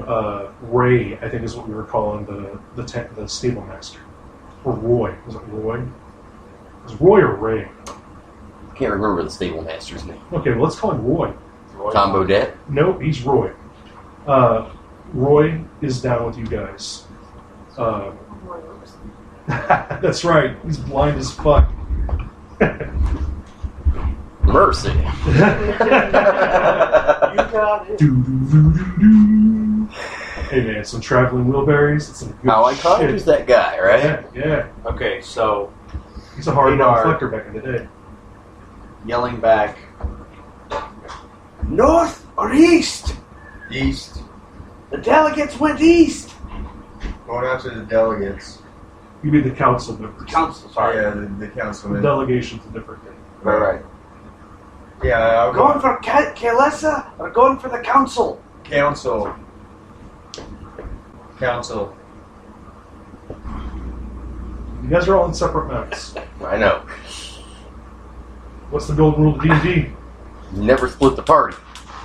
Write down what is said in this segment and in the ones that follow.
him Ray, I think is what we were calling the stable master. Or Roy. Was it Roy? Was it Roy or Ray? I can't remember the stable master's name. Okay, well, let's call him Roy. Tom Bodette? Nope, he's Roy. Roy is down with you guys. That's right. He's blind as fuck. Mercy. You got it. Hey man, some traveling wheelberries. It's some good How shit. iconic is that guy, right? Yeah. Okay, so He's a hard Radar. reflector back in the day. yelling back, north or east? East. The delegates went east. Going after the delegates. You mean the council members. Council, sorry. Yeah, the The councilman. delegation's a different thing. Right. Yeah, I'll go. Going for Kalesa or going for the council? Council. Council. You guys are all in separate maps. I know. What's the golden rule of D&D? Never split the party.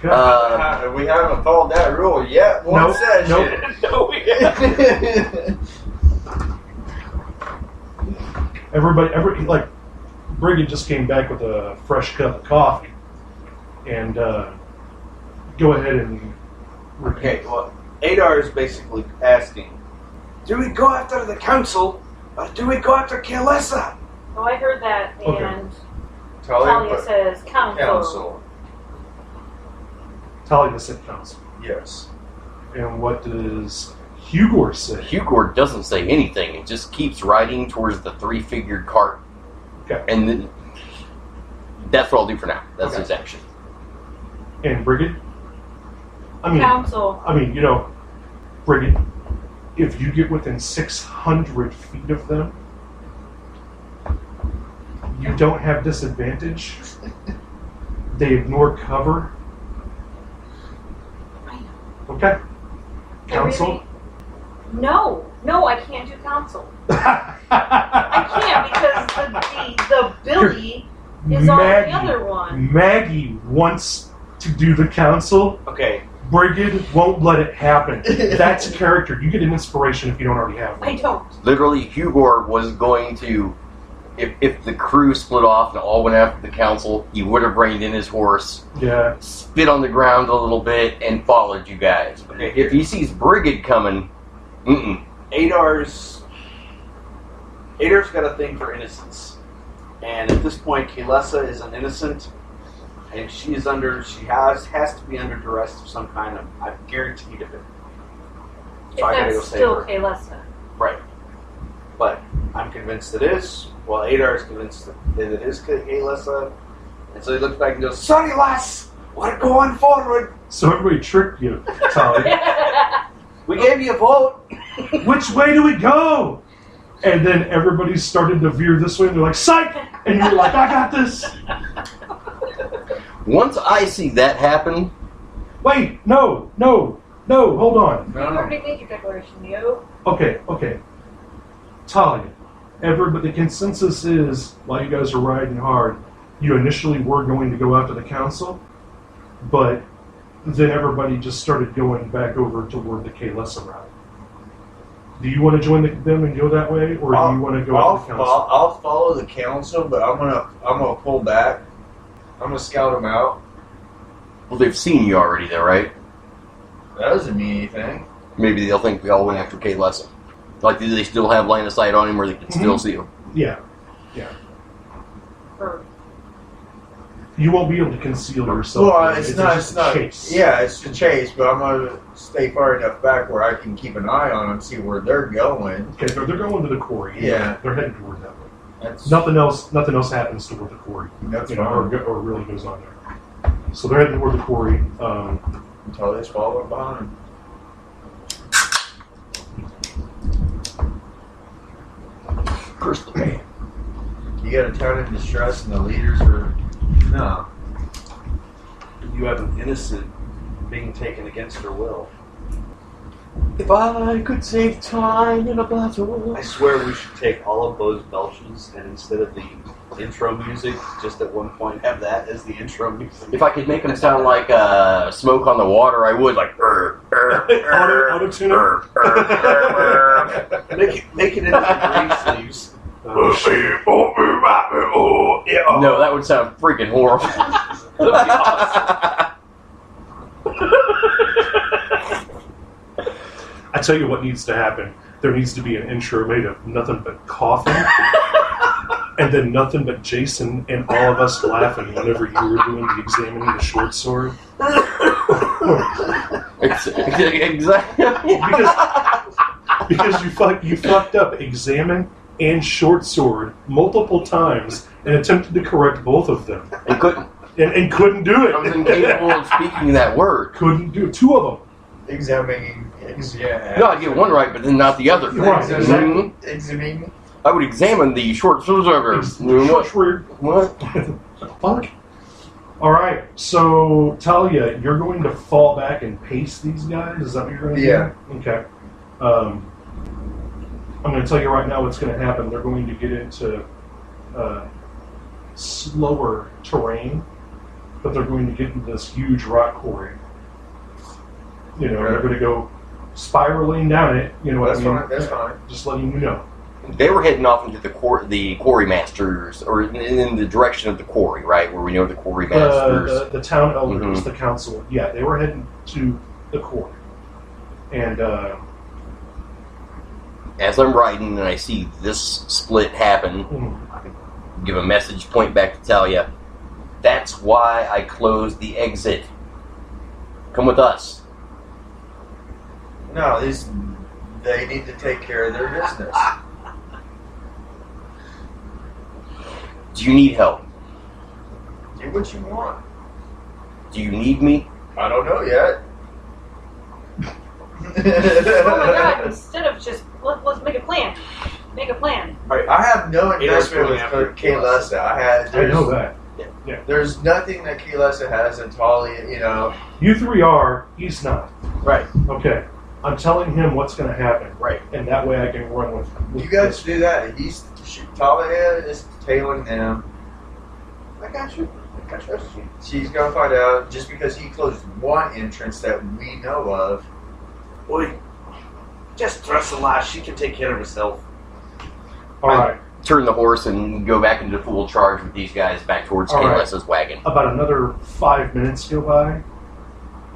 We haven't followed that rule yet. One session. Nope. No, we haven't. Everybody, like, Brigid just came back with a fresh cup of coffee. And go ahead and repeat. Okay, well, Adar is basically asking, do we go after the council or do we go after Kalesa? Oh, I heard that, Okay. and Talia, Talia but says council. council. Talia said council. Yes. And what does Hugor say? Hugor doesn't say anything. It just keeps riding towards the three-figured cart. Okay. And then that's what I'll do for now. That's Okay. his action. And Brigid? Council. Brigid, if you get within 600 feet of them, you don't have disadvantage. They ignore cover. Okay. Council? No, I can't do council. I can't because the Billy is on the other one. Maggie wants to do the council. Okay, Brigid won't let it happen. That's character. You get an inspiration if you don't already have one. I don't. Literally, Hugor was going to, if the crew split off and all went after the council, he would have reined in his horse, Yeah. spit on the ground a little bit, and followed you guys. But Okay. if he sees Brigid coming, Adar's got a thing for innocence. And at this point, Kalesa is an innocent, and she has to be under duress of some kind of, I'm guaranteed of it. If So I gotta go that's save still her. Kalesa. Right. But I'm convinced it is. Well, Adar is convinced that it is Kalesa. And so he looks back and goes, sorry, lass, we're going forward. So everybody tricked you, Talia. We gave you a vote. Which way do we go? And then everybody started to veer this way, and they're like, psych! And you're like, I got this! once I see that happen, Wait, no, hold on. You already made your declaration, yo. Okay. Talia, the consensus is, while you guys are riding hard, you initially were going to go after the council, but then everybody just started going back over toward the Kalesa route. Do you want to join them and go that way, or do you want to go after the council? I'll follow the council, but I'm gonna pull back. I'm gonna scout them out. well, they've seen you already, though, right? That doesn't mean anything. Maybe they'll think we all went after Kalesa. Like, do they still have line of sight on him where they can still see him? Yeah. Or You won't be able to conceal yourself. Well, it's not. Chase. Yeah, it's a chase, but I'm gonna stay far enough back where I can keep an eye on them, see where they're going. Okay, they're going to the quarry. Yeah. They're heading toward that way. That's Nothing else happens toward the quarry. That's or really goes on there. So they're heading toward the quarry. until they follow behind. Curse the man. You got a town in distress, and the leaders are no. You have an innocent being taken against her will. If I could save time in a battle. I swear we should take all of those belches and instead of the intro music, just at one point have that as the intro music. If I could make them sound like smoke on the water, I would. Like, Auto-tune Make it into the green sleeves. No, that would sound freaking horrible. That'd be awesome. I tell you what needs to happen. There needs to be an intro made of nothing but coughing, and then nothing but Jason and all of us laughing whenever you were doing the examining the short sword. Exactly. Because you fucked up examine and short sword multiple times and attempted to correct both of them. And couldn't. And couldn't do it. I was incapable of speaking that word. Couldn't do it. Two of them. Examining. No, I'd get one right, but then not the other. Right, exactly. Examining. I would examine the short sword. Short sword. What? Fuck. All right, so Talia, you're going to fall back and pace these guys. Is that what you're going to do? Yeah. Okay. I'm going to tell you right now what's going to happen. They're going to get into slower terrain, but they're going to get into this huge rock quarry. You know, they're going to go spiraling down it. You know what I mean? That's fine. Just letting you know. They were heading off into the quarry masters, or in the direction of the quarry, right? Where we know the quarry masters. The town elders, the council. Yeah, they were heading to the quarry. And as I'm riding and I see this split happen, give a message, point back to Talia. That's why I closed the exit. Come with us. No, they need to take care of their business. Do you need help? Do what you want. Do you need me? I don't know yet. Oh my god, instead of just, let's make a plan. Make a plan. I have no investment with Kaylessa. I know that. Yeah. There's nothing that Kaylessa has in Talia, you know. You three are, he's not. Right. Okay. I'm telling him what's going to happen. Right. And that way I can run with You guys do that. Talia is tailing him. I got you. I trust you. She's going to find out just because he closed one entrance that we know of. Boy, just trust the lie. She can take care of herself. All right. Turn the horse and go back into full charge with these guys back towards Kaylessa's wagon. About another 5 minutes go by.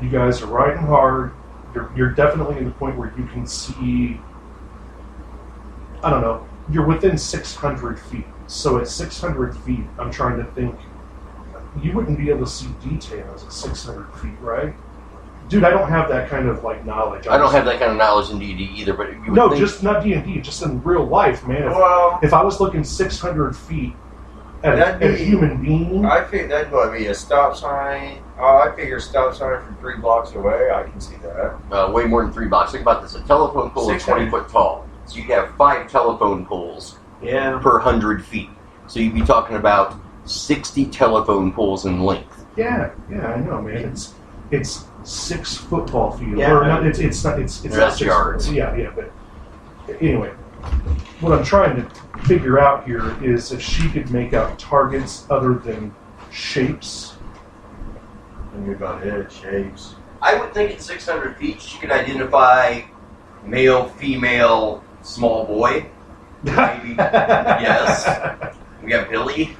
You guys are riding hard. You're definitely in the point where you can see, I don't know, you're within 600 feet. So at 600 feet, I'm trying to think, you wouldn't be able to see details at 600 feet, right? Dude, I don't have that kind of knowledge. I don't have that kind of knowledge in D&D either, but you would no, think... just not D&D, just in real life, man. If I was looking 600 feet at a human being, I think that'd probably be a stop sign. I figure stop sign from 3 blocks away. I can see that. Way more than 3 blocks. Think about this: a telephone pole is 20 foot tall, so you have 5 telephone poles per 100 feet. So you'd be talking about 60 telephone poles in length. Yeah, I know, man. It's 6 football fields. Yeah, or not, it's not. It's that's yards. Yeah, but anyway, what I'm trying to figure out here is if she could make out targets other than shapes. And we've got head shapes. I would think at 600 feet she could identify male, female, small boy. Maybe. Yes. We got Billy.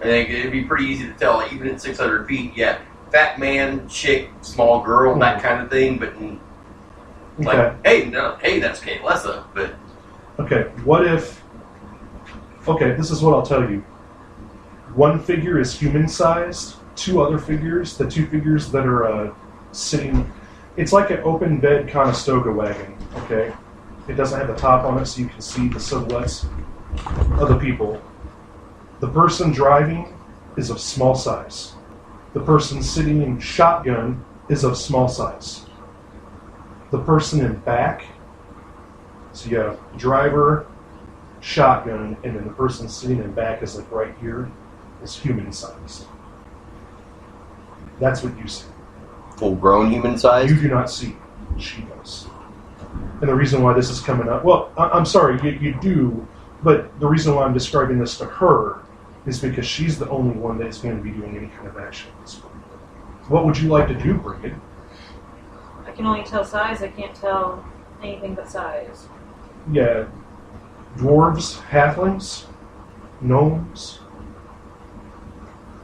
I think it'd be pretty easy to tell, even at 600 feet. Yeah, fat man, chick, small girl, that kind of thing. But hey, that's Kaylessa. But okay, what if? Okay, this is what I'll tell you. One figure is human-sized. 2 other figures, the 2 figures that are sitting, it's like an open bed Conestoga wagon. Okay, it doesn't have the top on it, so you can see the silhouettes of the people. The person driving is of small size. The person sitting in shotgun is of small size. The person in back, so you have driver, shotgun, and then the person sitting in back is right here, is human size. That's what you see. full-grown human size. You do not see. She does. And the reason why this is coming up, well, I'm sorry, you do, but the reason why I'm describing this to her is because she's the only one that's going to be doing any kind of action at this point. What would you like to do, Brigid? I can only tell size. I can't tell anything but size. Yeah, dwarves, halflings, gnomes.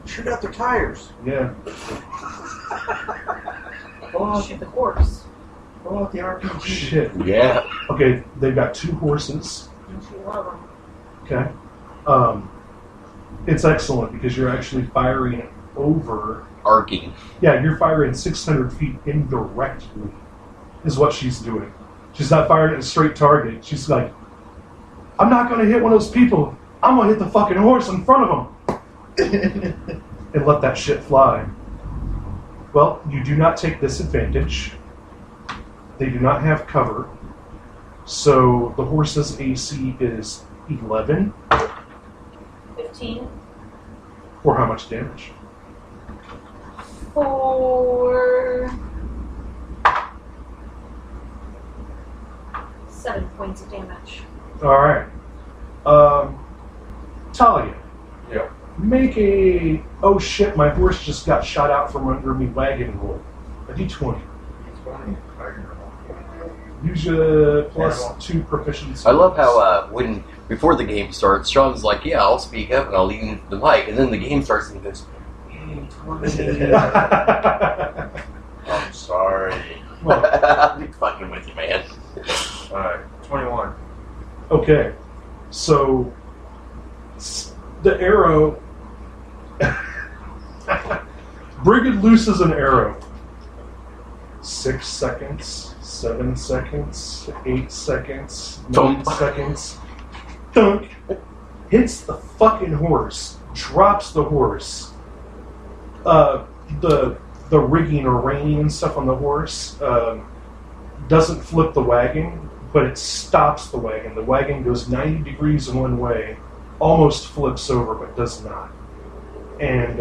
Shoot out their tires. Yeah. Shoot the horse. Pull out the RPG. Oh, shit. Yeah. Okay, they've got 2 horses. And shoot one of them. Okay. It's excellent because you're actually firing over. Arcing. Yeah, you're firing 600 feet indirectly, is what she's doing. She's not firing at a straight target. She's like, I'm not going to hit one of those people. I'm going to hit the fucking horse in front of them. And let that shit fly. Well, you do not take disadvantage. They do not have cover. So the horse's AC is 11. 15. For how much damage? For 7 points of damage. Alright. Talia. Yeah. Make a, oh shit, my horse just got shot out from under me wagon roll. A d20. 20. Use a +2 proficiency. I love how when before the game starts, Sean's like, "Yeah, I'll speak up and I'll lean into the mic," and then the game starts and he goes, I'm sorry. "I'm fucking with you, man." Alright, 21. Okay, so the arrow. Brigid looses an arrow. 6 seconds, 7 seconds, 8 seconds, 9 Thump. seconds. Thunk. Hits the fucking horse. Drops the horse. The rigging or reining and stuff on the horse doesn't flip the wagon, but it stops the wagon. The wagon goes 90 degrees in one way, almost flips over, but does not. And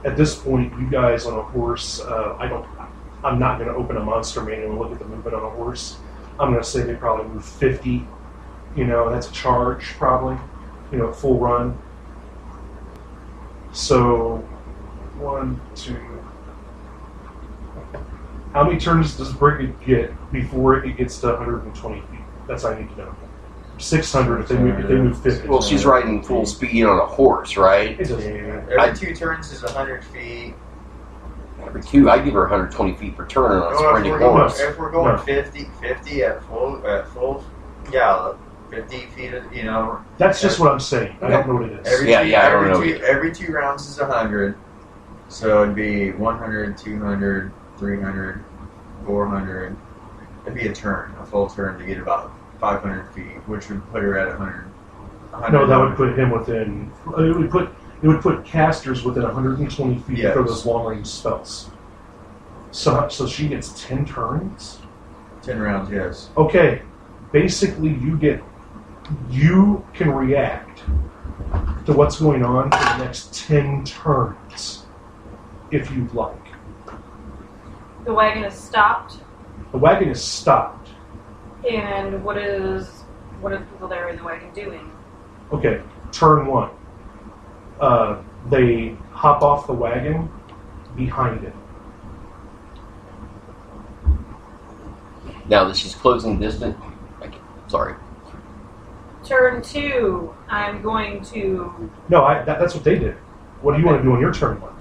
at this point, you guys on a horse, I'm not going to open a monster manual and look at the movement on a horse. I'm going to say they probably move 50. That's a charge, probably. Full run. So, 1, 2. How many turns does Brigid get before it gets to 120 feet? That's what I need to know. 600 if they move 50. Well, she's riding full speed on a horse, right? It doesn't Every 2 turns is 100 feet. Every 2, I give her 120 feet per turn on a Well, sprinting horse. if we're going No. 50 at full gallop, 50 feet, That's just what I'm saying. I don't know what it is. Every Yeah, two, yeah, I don't every know two, either. every 2 rounds is 100. So it'd be 100, 200, 300, 400. It'd be a full turn to get about 500 feet, which would put her at 100. No, that would put him within. It would put casters within 120 feet Yes. for those long range spells. So she gets 10 turns. 10 rounds, yes. Okay, basically you can react to what's going on for the next 10 turns, if you'd like. The wagon is stopped. The wagon is stopped. And what are the people there in the wagon doing? Okay, turn 1. They hop off the wagon behind it. Now that she's closing distance, sorry. Turn 2, I'm going to... No, that's what they did. What do you want to do on your turn 1?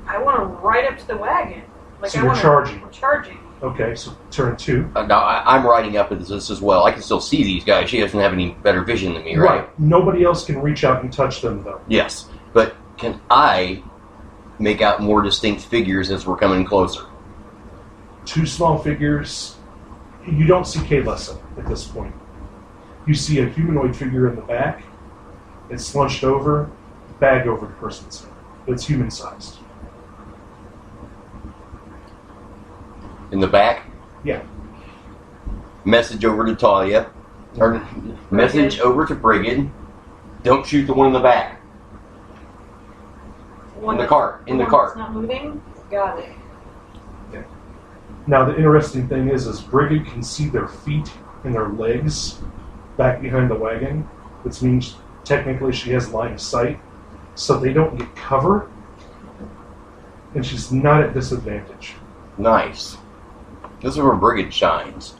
I want to ride up to the wagon. So you're charging. I'm charging. Okay, so turn 2. Now I'm riding up into this as well. I can still see these guys. She doesn't have any better vision than me, right? Nobody else can reach out and touch them, though. Yes, but can I make out more distinct figures as we're coming closer? 2 small figures. You don't see Kalessa at this point. You see a humanoid figure in the back. It's slunched over, bag over the person's head. It's human-sized. In the back? Yeah. Message over to Talia. Or message over to Brigid. Don't shoot the one in the back. One In the that's- cart. In the one cart. that's not moving? Got it. Now, the interesting thing is Brigid can see their feet and their legs back behind the wagon, which means technically she has line of sight, so they don't get cover, and she's not at disadvantage. Nice. This is where Brigid shines.